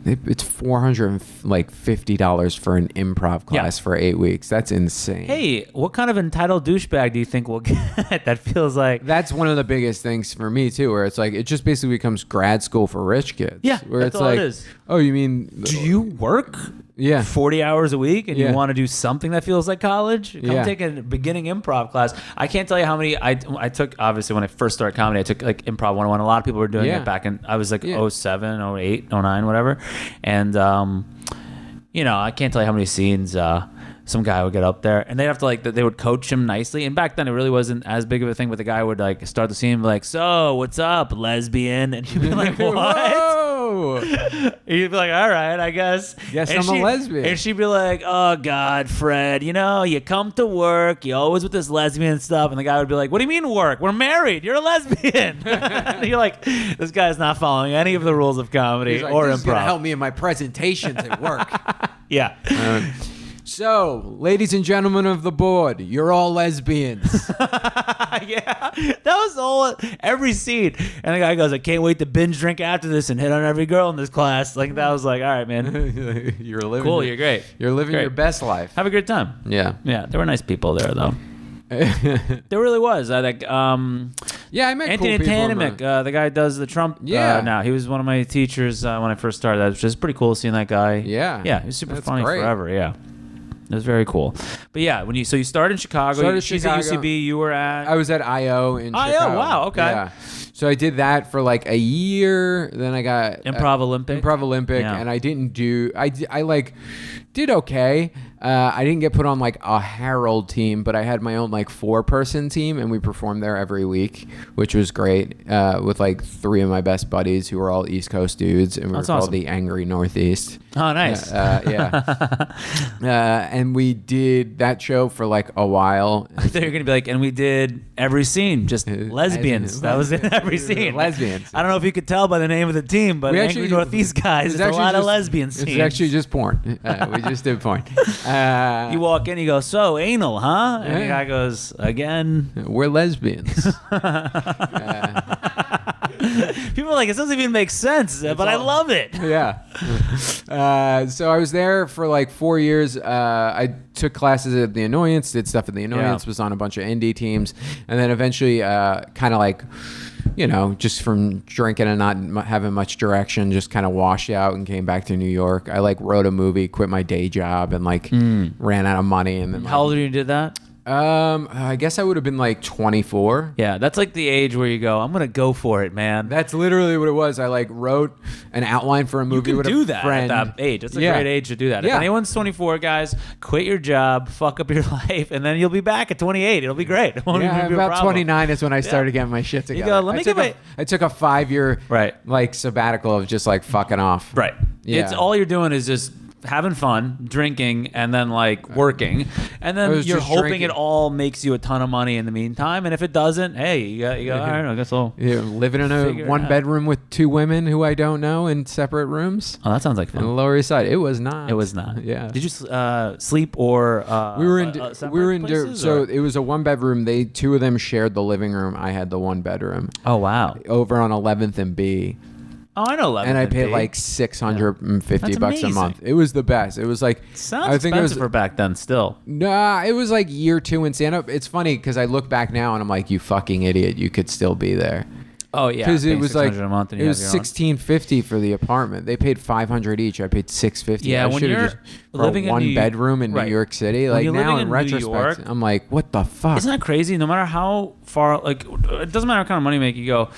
It's $450 for an improv class for 8 weeks. That's insane. Hey, what kind of entitled douchebag do you think we'll get? That feels like That's one of the biggest things for me too, where it's like it just basically becomes grad school for rich kids. Yeah, where that's it's all like, it is. oh, you mean do you work 40 hours a week and you want to do something that feels like college? Come take a beginning improv class. I can't tell you how many I took. Obviously, when I first started comedy, I took like improv 101. A lot of people were doing it back in, I was like 07, 08, 09, whatever. And, I can't tell you how many scenes some guy would get up there and they'd have to like, they would coach him nicely. And back then it really wasn't as big of a thing, but the guy would like start the scene and be like, so what's up, lesbian? And you'd be like, what? Whoa! You'd be like, all right, I guess. Yes, and I'm a lesbian. And she'd be like, oh, God, Fred, you come to work, you always with this lesbian stuff. And the guy would be like, what do you mean work? We're married. You're a lesbian. And you're like, this guy's not following any of the rules of comedy He's like, or this is gonna improv. help me in my presentations at work. Yeah. So, ladies and gentlemen of the board, you're all lesbians. Yeah, that was all every scene. And the guy goes, I can't wait to binge drink after this and hit on every girl in this class. Like that was like, all right, man. You're living Cool, you're great. You're living Great. your best life. Have a good time. Yeah. Yeah, there were nice people there though. There really was. Yeah, I met Anthony cool people. Tanimic, the guy who does the Trump now. He was one of my teachers when I first started. That was just pretty cool seeing that guy. Yeah. Yeah, he was super That's funny great. forever. Yeah. It was very cool. But yeah, when you started in Chicago, she's at UCB, you were at I was at IO in Chicago. Wow, okay. Yeah. So I did that for like a year. Then I got Improv Olympic, and I didn't do. I did okay. I didn't get put on like a Herald team, but I had my own like 4-person team, and we performed there every week, which was great. With like 3 of my best buddies who were all East Coast dudes, and we were called the Angry Northeast. Oh, nice. And we did that show for like a while. I thought you were gonna be like, and we did every scene, just lesbians. That was in every scene. Lesbians. I don't know if you could tell by the name of the team, but Angry Northeast guys, there's a lot of lesbian scenes. It's actually just porn. We just did porn. You walk in, you go, so anal, huh? And the guy goes, again. We're lesbians. People are like, it doesn't even make sense, but I love it. Yeah. So I was there for like 4 years. I took classes at The Annoyance, did stuff at The Annoyance, was on a bunch of indie teams, and then eventually kind of like, just from drinking and not having much direction, just kind of washed out and came back to New York. I like wrote a movie, quit my day job, and like ran out of money. And then how old are you when you did that? I guess I would have been like 24. Yeah, that's like the age where you go, I'm gonna go for it, man. That's literally what it was. I like wrote an outline for a movie with a friend. You can do that at that age. It's a great age to do that. If anyone's 24, guys, quit your job, fuck up your life, and then you'll be back at 28. It'll be great. It won't even be a about problem. 29 is when I started getting my shit together. You go, let me get my... I took a 5-year like sabbatical of just like fucking off. Right. Yeah. It's all you're doing is just having fun, drinking, and then like working, and then you're hoping it all makes you a ton of money in the meantime. And if it doesn't, hey, you go. All right, I guess I'll living in a 1-bedroom with 2 women who I don't know in separate rooms. Oh, that sounds like fun. On the Lower East Side, it was not. It was not. Yeah. Did you sleep or we were in places, so or? it was a 1-bedroom. 2 of them shared the living room. I had the 1-bedroom. Oh wow. Over on 11th and B. Oh, I know 11th. And I paid like $650 a month. It was the best. It was like sounds expensive for back then. Still, nah. It was like year 2 in stand up. It's funny because I look back now and I'm like, you fucking idiot. You could still be there. Oh yeah, because it was like $600 a month and it you was have your own. $1,650 for the apartment. They paid $500 each. I paid $650. Yeah, I when should've you're just for living in one New- bedroom in right. New York City. When Like you're now living in in New retrospect, York- I'm like, what the fuck? Isn't that crazy? No matter how far, like, it doesn't matter what kind of money you make. You go.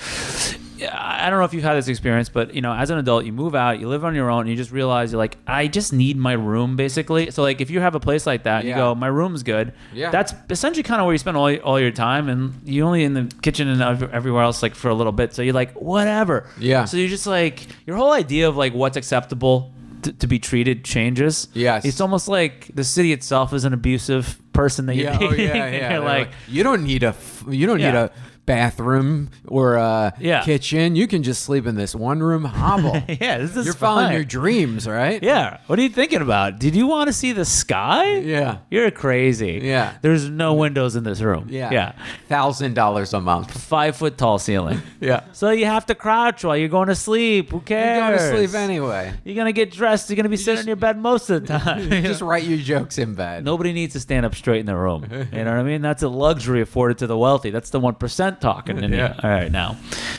I don't know if you've had this experience, but as an adult, you move out, you live on your own, and you just realize you're like, I just need my room, basically. So like, if you have a place like that, and you Yeah. go, my room's good. Yeah. That's essentially kind of where you spend all your time, and you only in the kitchen and everywhere else like for a little bit. So you're like, whatever. Yeah. So you're just like, your whole idea of like what's acceptable to be treated changes. Yes. It's almost like the city itself is an abusive person that you're Yeah, oh, dating. yeah, and yeah. you're They're like, you don't need a Yeah. bathroom or a Yeah. kitchen. You can just sleep in this one room hovel. yeah, this is You're following fine. your dreams, right? Yeah. What are you thinking about? Did you want to see the sky? Yeah. You're crazy. Yeah. There's no windows in this room. Yeah. Yeah. $1,000 a month. 5 foot tall ceiling. Yeah. So you have to crouch while you're going to sleep. Who You cares? go to sleep anyway. You're going to get dressed. You're going to be sitting in your bed most of the time. Just write your jokes in bed. Nobody needs to stand up straight in their room. You know what I mean? That's a luxury afforded to the wealthy. That's the 1% talking in Yeah. you. All right, now.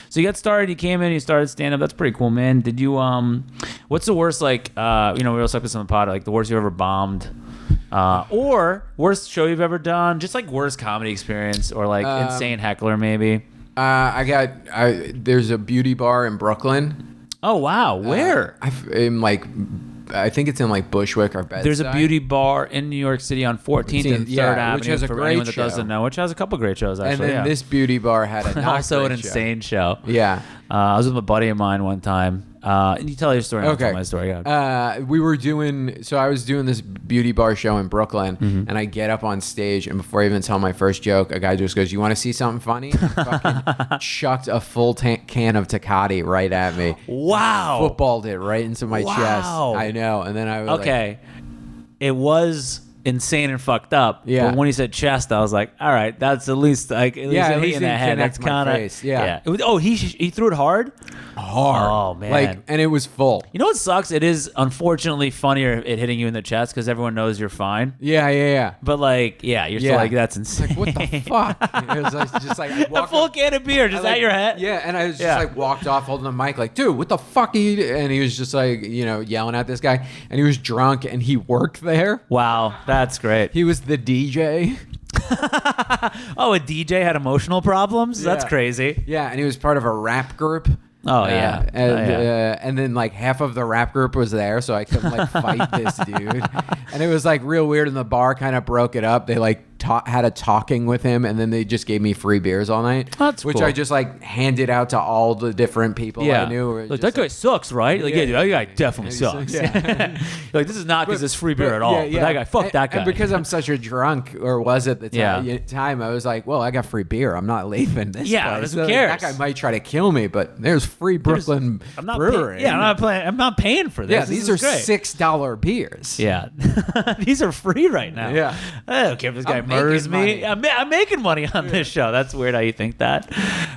So you got started. You came in. You started stand up. That's pretty cool, man. Did you? What's the worst? Like, we always talk this on the pod. Like the worst you ever bombed, or worst show you've ever done. Just like worst comedy experience, or like insane heckler, maybe. There's a beauty bar in Brooklyn. Oh wow, where? I think it's in like Bushwick or Bed-Stuy. There's a beauty bar in New York City on 14th and 3rd Yeah, Avenue, which has a for great anyone that show. doesn't know, which has a couple great shows actually. And then yeah. this beauty bar had a not also an great show. insane show. Yeah. I was with a buddy of mine one time. And you tell your story. I'll Okay. tell my story. Yeah. I was doing this beauty bar show in Brooklyn, Mm-hmm. and I get up on stage, and before I even tell my first joke, a guy just goes, "You want to see something funny?" And fucking chucked a full can of Tecate right at me. Wow. Footballed it right into my chest. Wow. I know. And then I was Okay. It was insane and fucked up. Yeah. But when he said chest, I was like, all right, that's at least like at least at a hit least in he the head. connect That's my kind of face. Yeah. It was, he threw it hard. hard. Oh, man. Like, and it was full. You know what sucks? It is unfortunately funnier it hitting you in the chest because everyone knows you're fine. Yeah. But like, yeah, you're still Yeah. like, that's insane. Like, what the fuck? It was like, just like I A walked full up- can of beer just I, like, at your head. Yeah, and I was just Yeah. like walked off holding the mic like, dude, what the fuck are you And he was just like, yelling at this guy. And he was drunk and he worked there. Wow, that's great. He was the DJ. Oh, a DJ had emotional problems? That's Yeah. crazy. Yeah, and he was part of a rap group. Oh, yeah. And then like half of the rap group was there, so I couldn't like fight this dude. And it was like real weird. And the bar kind of broke it up. They like had a talking with him, and then they just gave me free beers all night. That's which cool. I just like handed out to all the different people Yeah. I knew. Like, that guy sucks, right? Like, yeah, dude, that guy definitely Yeah, sucks. yeah. Like, this is not because it's free beer at all. But that guy, fuck that guy. And because I'm such a drunk, or was at the time, I was like, well, I got free beer. I'm not leaving this Yeah, place. who So, cares? That guy might try to kill me, but there's free Brooklyn I'm not brewery. I'm not paying for this. Yeah, This these is are great. $6 beers. Yeah, these are free right now. Yeah. I don't care if this guy I'm murders making me. money. I'm making money on this show. That's weird how you think that.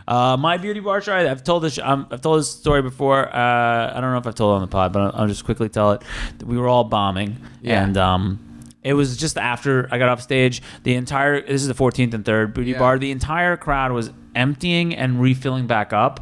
My beauty bar show. I've told this. I've told this story before. I don't know if I've told it on the pod, but I'll just quickly tell it. We were all bombing, Yeah. and it was just after I got off stage. This is the 14th and 3rd beauty Yeah. bar. The entire crowd was emptying and refilling back up.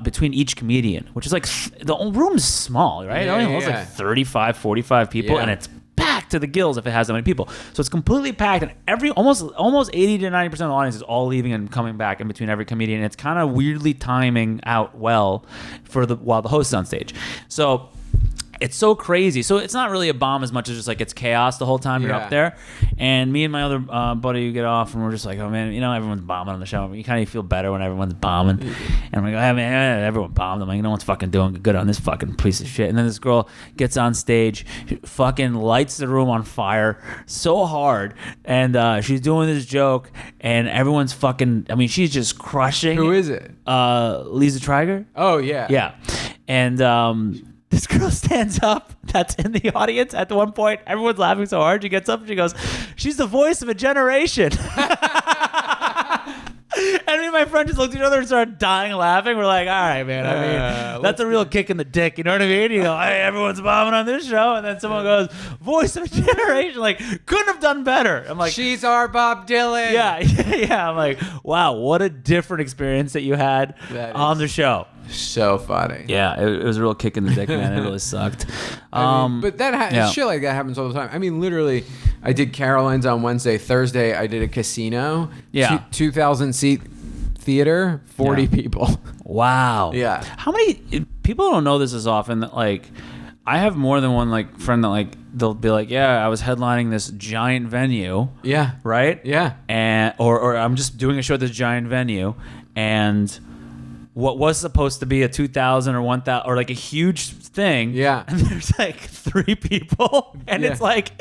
Between each comedian, which is like the room's small, right? It only holds like 35, 45 people, Yeah. and it's packed to the gills if it has that many people. So it's completely packed, and almost 80 to 90% of the audience is all leaving and coming back in between every comedian. It's kind of weirdly timing out well while the host is on stage. So it's so crazy. So it's not really a bomb as much as just like it's chaos the whole time you're Yeah. up there. And me and my other buddy get off, and we're just like, oh man, everyone's bombing on the show. You kind of feel better when everyone's bombing. And I'm like, oh man, everyone bombed. I'm like, no one's fucking doing good on this fucking piece of shit. And then this girl gets on stage, fucking lights the room on fire so hard, and she's doing this joke, and everyone's fucking. I mean, she's just crushing. Who is it? Lisa Triger. Oh, yeah. Yeah. And this girl stands up that's in the audience at the one point. Everyone's laughing so hard. She gets up and she goes, she's the voice of a generation. And And me and my friend just looked at each other and started dying laughing. We're like, all right, man. I mean, that's a real kick in the dick. You know what I mean? You go, hey, everyone's bombing on this show. And then someone goes, voice of a generation. Like, couldn't have done better. I'm like, she's our Bob Dylan. Yeah. I'm like, wow, what a different experience that you had on the show. So funny. Yeah, it was a real kick in the dick, man. It really sucked. But shit like that happens all the time. I mean, literally, I did Caroline's on Wednesday. Thursday, I did a casino. Yeah. 2,000 seat theater, 40 people. Wow. Yeah. How many people don't know this as often that like I have more than one like friend that like they'll be like, yeah, I was headlining this giant venue. Yeah. Right? Yeah. And or I'm just doing a show at this giant venue and what was supposed to be a 2,000 or 1,000 or like a huge thing. Yeah. And there's like 3 people. And it's like,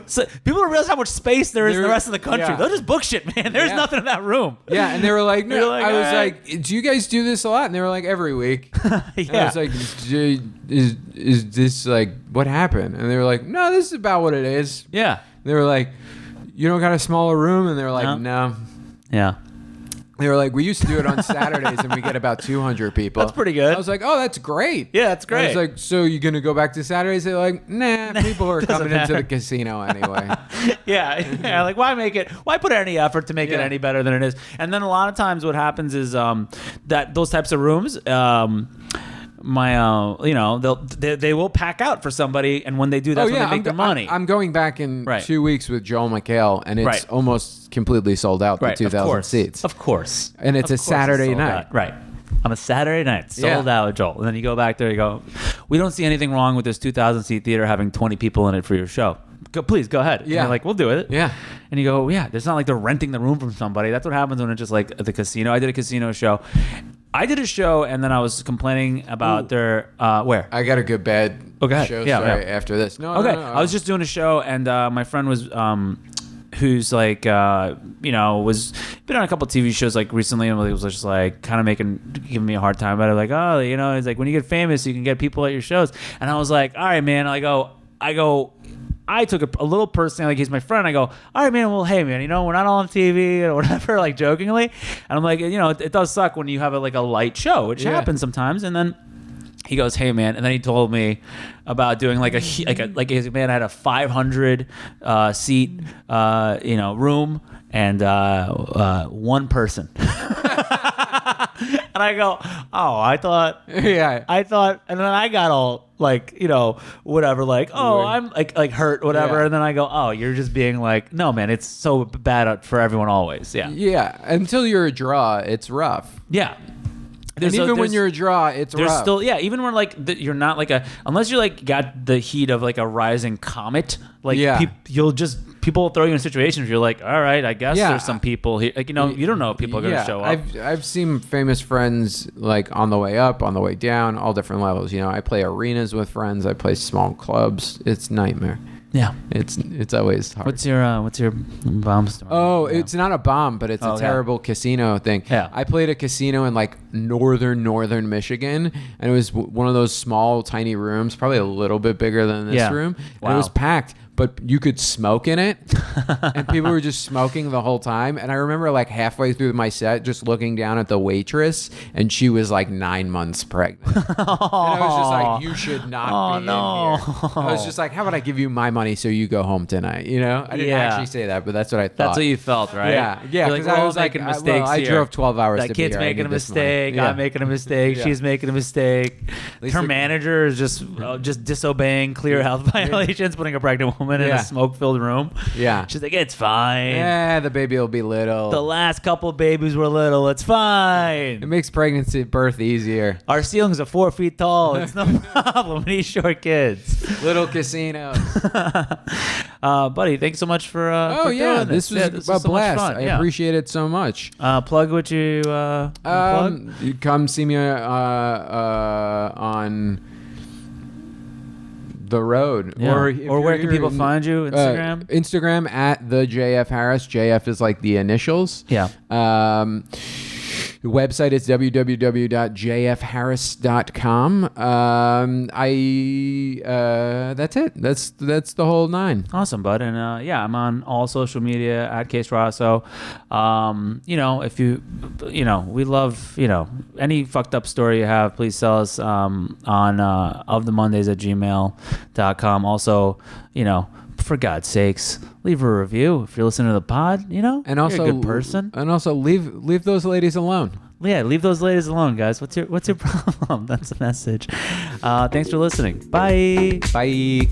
so people don't realize how much space there is in the rest of the country. Yeah. They'll just book shit, man. There's nothing in that room. Yeah. And they were like, no. Like, I was right. like, do you guys do this a lot? And they were like, every week. And I was like, is this like, what happened? And they were like, no, this is about what it is. Yeah. They were like, you don't got a smaller room? And they were like, no. Yeah. They were like, we used to do it on Saturdays and we get about 200 people. That's pretty good. I was like, oh, that's great. Yeah, that's great. I was like, so you going to go back to Saturdays? They're like, nah, people are coming into the casino anyway. Yeah. Like, why put any effort to make it any better than it is? And then a lot of times what happens is that those types of rooms, they will pack out for somebody, and when they do, that's when they make their money. I'm going back in 2 weeks with Joel McHale, and it's almost completely sold out, the 2,000 seats. Of course. And it's a Saturday night. Right. On a Saturday night, sold out with Joel. And then you go back there, you go, we don't see anything wrong with this 2,000 seat theater having 20 people in it for your show. Please go ahead. And you're like, we'll do it. Yeah. And you go, it's not like they're renting the room from somebody. That's what happens when it's just like at the casino. I did a casino show. And then I was complaining about their where I got a good bad show story after this. No. I was just doing a show, and my friend was who's like was been on a couple TV shows like recently, and was just like kind of giving me a hard time about it. Like, oh, it's like when you get famous, you can get people at your shows. And I was like, all right, man. I took it a little personally, like he's my friend. I go, all right, man, well, hey, man, we're not all on TV or whatever, like jokingly. And I'm like, it does suck when you have a light show, which happens sometimes. And then he goes, hey, man. And then he told me about doing like his man had a 500 seat, room and one person. And I go, oh, I thought, and then I got all like, whatever, like, oh, I'm like hurt, whatever. And then I go, oh, you're just being like, no, man, it's so bad for everyone always. Yeah. Yeah. Until you're a draw, it's rough. Yeah. And even when you're a draw, it's rough. Still, even when you're not like unless you're like got the heat of like a rising comet, like people will throw you in situations where you're like, all right, I guess there's some people here, like, you don't know if people are going to show up. I've seen famous friends like on the way up, on the way down, all different levels. I play arenas with friends. I play small clubs. It's nightmare. Yeah, it's always hard. What's your bomb story? Oh, it's not a bomb, but it's a terrible casino thing. Yeah, I played a casino in like northern Michigan, and it was one of those small, tiny rooms, probably a little bit bigger than this room. And it was packed, but you could smoke in it, and people were just smoking the whole time. And I remember like halfway through my set, just looking down at the waitress, and she was like 9 months pregnant. And I was just like, you should not be in here. I was just like, how about I give you my money so you go home tonight? I didn't actually say that, but that's what I thought. That's what you felt, right? Yeah, because like, I was making mistakes I drove 12 hours that to kid's be here. making a mistake. I'm making a mistake. She's making a mistake. Her manager is just disobeying clear health violations, putting a pregnant woman in a smoke-filled room. Yeah. She's like, it's fine. Yeah, the baby will be little. The last couple babies were little. It's fine. It makes birth easier. Our ceilings are 4 feet tall. It's no problem. We need short kids. Little casinos. Buddy, thanks so much for doing this. This was a blast. I appreciate it so much. Plug what you plug? You come see me on the road. Yeah. Or where can people find you? Instagram? Instagram at the JF Harris. JF is like the initials. Yeah. The website is www.jfharris.com. That's it. That's the whole nine. Awesome, bud. And I'm on all social media at Kase Rosso. If we love, any fucked up story you have, please tell us on ofthemondays@gmail.com. Also, for God's sakes, leave a review if you're listening to the pod. And also, you're a good person. And also, leave those ladies alone. Yeah, leave those ladies alone, guys. What's your problem? That's the message. Thanks for listening. Bye. Bye.